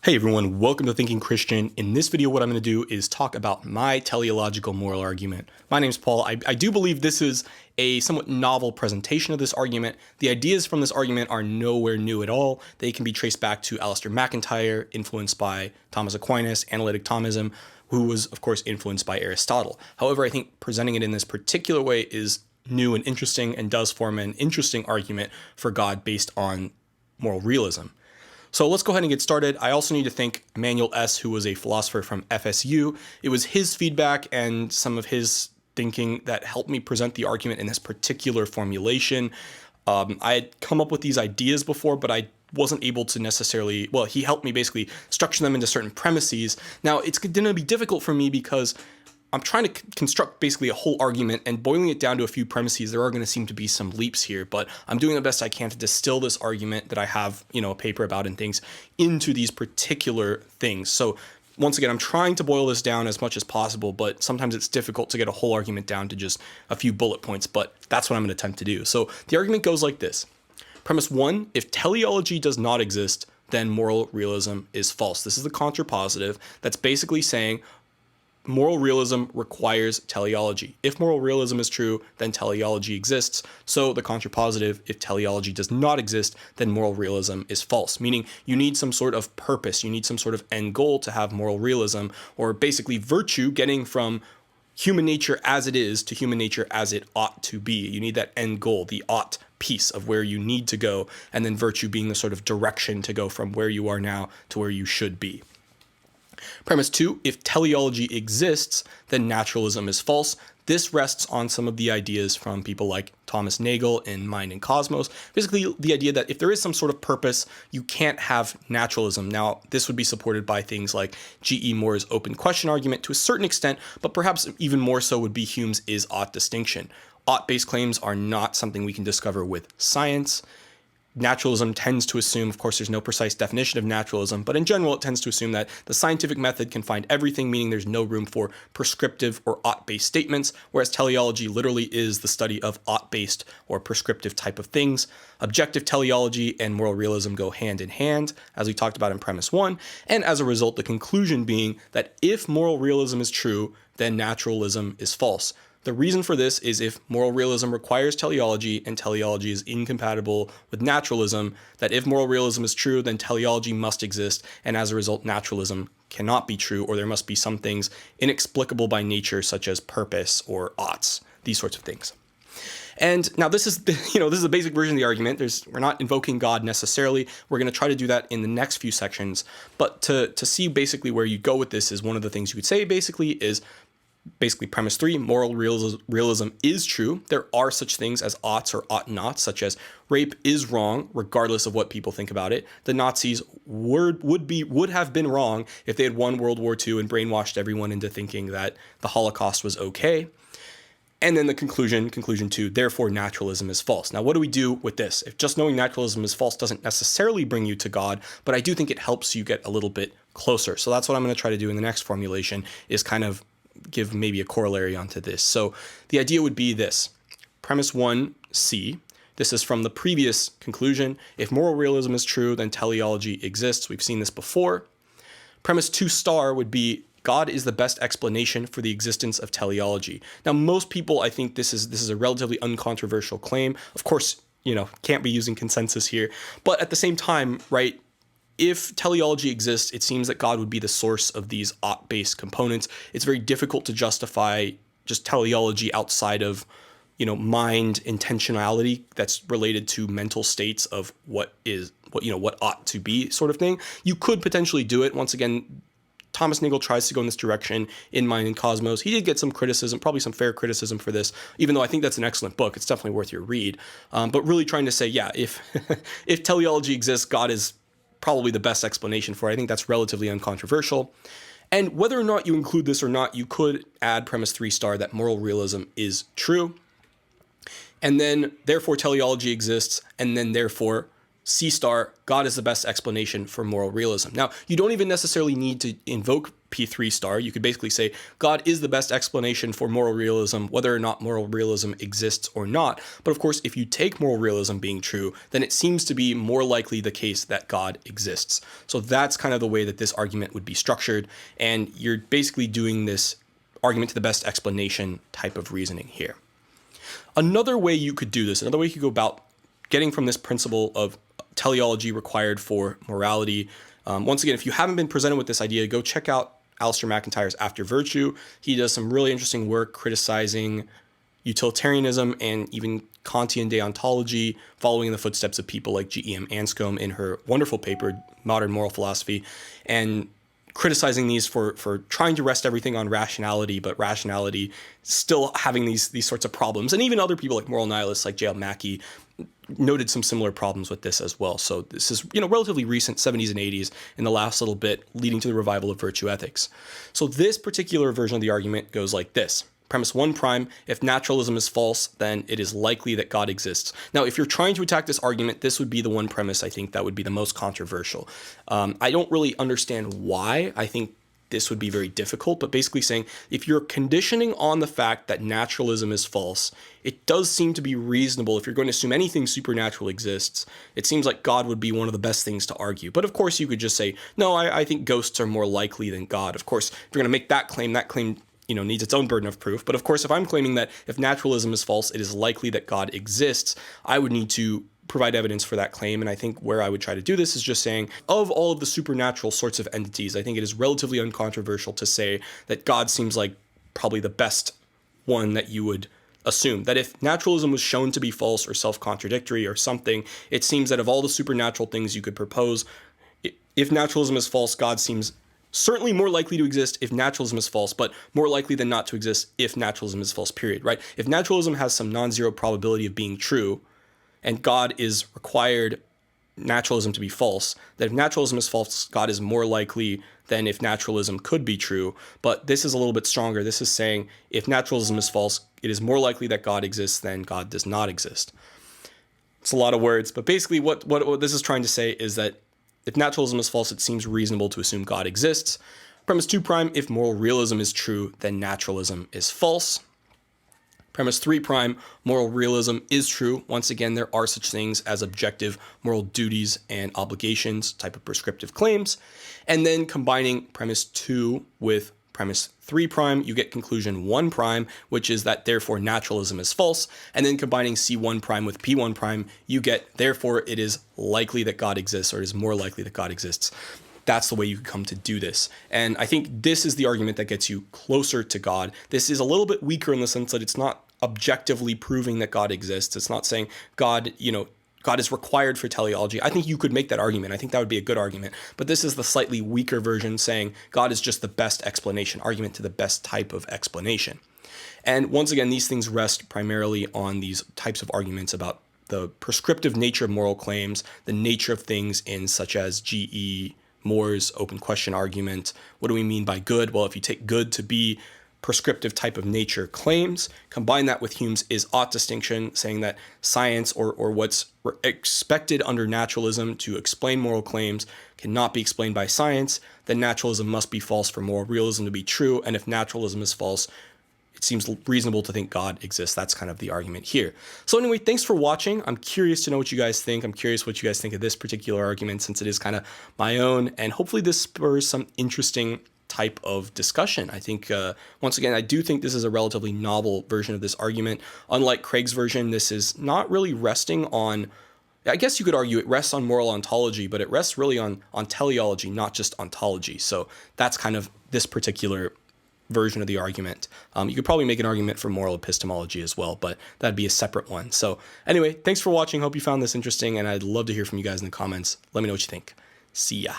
Hey everyone, welcome to Thinking Christian. In this video, what I'm going to do is talk about my teleological moral argument. My name's Paul. I do believe this is a somewhat novel presentation of this argument. The ideas from this argument are nowhere new at all. They can be traced back to Alasdair MacIntyre, influenced by Thomas Aquinas, Analytic Thomism, who was, of course, influenced by Aristotle. However, I think presenting it in this particular way is new and interesting and does form an interesting argument for God based on moral realism. So let's go ahead and get started. I also need to thank Emmanuel S., who was a philosopher from FSU. It was his feedback and some of his thinking that helped me present the argument in this particular formulation. I had come up with these ideas before, but I wasn't able to necessarily, well, he helped me basically structure them into certain premises. Now, it's going to be difficult for me because I'm trying to construct basically a whole argument, and boiling it down to a few premises, there are going to seem to be some leaps here, but I'm doing the best I can to distill this argument that I have, a paper about and things into these particular things. So once again, I'm trying to boil this down as much as possible, but sometimes it's difficult to get a whole argument down to just a few bullet points, but that's what I'm going to attempt to do. So the argument goes like this. Premise 1, if teleology does not exist, then moral realism is false. This is the contrapositive that's basically saying moral realism requires teleology. If moral realism is true, then teleology exists. So the contrapositive, if teleology does not exist, then moral realism is false, meaning you need some sort of purpose, you need some sort of end goal to have moral realism, or basically virtue getting from human nature as it is to human nature as it ought to be. You need that end goal, the ought piece of where you need to go, and then virtue being the sort of direction to go from where you are now to where you should be. Premise 2, if teleology exists, then naturalism is false. This rests on some of the ideas from people like Thomas Nagel in Mind and Cosmos. Basically, the idea that if there is some sort of purpose, you can't have naturalism. Now, this would be supported by things like G.E. Moore's open question argument to a certain extent, but perhaps even more so would be Hume's is-ought distinction. Ought-based claims are not something we can discover with science. Naturalism tends to assume, of course, there's no precise definition of naturalism, but in general, it tends to assume that the scientific method can find everything, meaning there's no room for prescriptive or ought-based statements, whereas teleology literally is the study of ought-based or prescriptive type of things. Objective teleology and moral realism go hand in hand, as we talked about in premise 1, and as a result, the conclusion being that if moral realism is true, then naturalism is false. The reason for this is if moral realism requires teleology and teleology is incompatible with naturalism, that if moral realism is true, then teleology must exist, and as a result, naturalism cannot be true, or there must be some things inexplicable by nature, such as purpose or oughts, these sorts of things. And now this is, this is the basic version of the argument. We're not invoking God necessarily. We're going to try to do that in the next few sections. But to see basically where you go with this is one of the things you could say basically is, premise 3, moral realism is true. There are such things as oughts or ought nots, such as rape is wrong, regardless of what people think about it. The Nazis would have been wrong if they had won World War II and brainwashed everyone into thinking that the Holocaust was okay. And then the conclusion 2, therefore naturalism is false. Now, what do we do with this? If just knowing naturalism is false doesn't necessarily bring you to God, but I do think it helps you get a little bit closer. So that's what I'm going to try to do in the next formulation, is kind of give maybe a corollary onto this. So the idea would be this. Premise 1C, this is from the previous conclusion. If moral realism is true, then teleology exists. We've seen this before. Premise 2 star would be God is the best explanation for the existence of teleology. Now, most people, I think this is a relatively uncontroversial claim. Of course, can't be using consensus here. But at the same time, right, if teleology exists, it seems that God would be the source of these ought-based components. It's very difficult to justify just teleology outside of, mind intentionality that's related to mental states of what ought to be sort of thing. You could potentially do it. Once again, Thomas Nagel tries to go in this direction in Mind and Cosmos. He did get some criticism, probably some fair criticism for this, even though I think that's an excellent book. It's definitely worth your read. But really trying to say, yeah, if if teleology exists, God is probably the best explanation for it. I think that's relatively uncontroversial. And whether or not you include this or not, you could add premise 3 star that moral realism is true. And then therefore teleology exists, and then therefore C star, God is the best explanation for moral realism. Now, you don't even necessarily need to invoke P3 star. You could basically say God is the best explanation for moral realism, whether or not moral realism exists or not. But of course, if you take moral realism being true, then it seems to be more likely the case that God exists. So that's kind of the way that this argument would be structured. And you're basically doing this argument to the best explanation type of reasoning here. Another way you could do this, another way you could go about getting from this principle of teleology required for morality. Once again, if you haven't been presented with this idea, go check out Alasdair MacIntyre's After Virtue. He does some really interesting work criticizing utilitarianism and even Kantian deontology, following in the footsteps of people like G.E.M. Anscombe in her wonderful paper, Modern Moral Philosophy, and criticizing these for trying to rest everything on rationality, but rationality still having these sorts of problems. And even other people like moral nihilists like J.L. Mackie noted some similar problems with this as well. So this is, relatively recent, 70s and 80s, in the last little bit, leading to the revival of virtue ethics. So this particular version of the argument goes like this. Premise 1 prime, if naturalism is false, then it is likely that God exists. Now, if you're trying to attack this argument, this would be the one premise I think that would be the most controversial. I don't really understand why. I think this would be very difficult, but basically saying if you're conditioning on the fact that naturalism is false, it does seem to be reasonable. If you're going to assume anything supernatural exists, it seems like God would be one of the best things to argue. But of course, you could just say, no, I think ghosts are more likely than God. Of course, if you're going to make that claim needs its own burden of proof. But of course, if I'm claiming that if naturalism is false, it is likely that God exists, I would need to provide evidence for that claim. And I think where I would try to do this is just saying, of all of the supernatural sorts of entities, I think it is relatively uncontroversial to say that God seems like probably the best one that you would assume. That if naturalism was shown to be false or self-contradictory or something, it seems that of all the supernatural things you could propose, if naturalism is false, God seems certainly more likely to exist if naturalism is false, but more likely than not to exist if naturalism is false, period, right? If naturalism has some non-zero probability of being true, and God is required naturalism to be false, that if naturalism is false, God is more likely than if naturalism could be true. But this is a little bit stronger. This is saying if naturalism is false, it is more likely that God exists than God does not exist. It's a lot of words, but basically what this is trying to say is that if naturalism is false, it seems reasonable to assume God exists. Premise 2 prime, if moral realism is true, then naturalism is false. Premise 3 prime, moral realism is true. Once again, there are such things as objective moral duties and obligations, type of prescriptive claims. And then combining premise 2 with premise 3 prime, you get conclusion 1 prime, which is that therefore naturalism is false. And then combining C1 prime with P1 prime, you get therefore it is likely that God exists, or it is more likely that God exists. That's the way you come to do this. And I think this is the argument that gets you closer to God. This is a little bit weaker in the sense that it's not objectively proving that God exists. It's not saying God is required for teleology. I think you could make that argument. I think that would be a good argument. But this is the slightly weaker version saying God is just the best explanation, argument to the best type of explanation. And once again, these things rest primarily on these types of arguments about the prescriptive nature of moral claims, the nature of things in such as G.E. Moore's open question argument. What do we mean by good? Well, if you take good to be prescriptive type of nature claims, combine that with Hume's is-ought distinction, saying that science or what's expected under naturalism to explain moral claims cannot be explained by science, then naturalism must be false for moral realism to be true. And if naturalism is false, it seems reasonable to think God exists. That's kind of the argument here. So anyway, thanks for watching. I'm curious to know what you guys think. I'm curious what you guys think of this particular argument, since it is kind of my own. And hopefully this spurs some interesting type of discussion. I think, once again, I do think this is a relatively novel version of this argument. Unlike Craig's version, this is not really resting on, I guess you could argue it rests on moral ontology, but it rests really on teleology, not just ontology. So that's kind of this particular version of the argument. You could probably make an argument for moral epistemology as well, but that'd be a separate one. So anyway, thanks for watching. Hope you found this interesting, and I'd love to hear from you guys in the comments. Let me know what you think. See ya.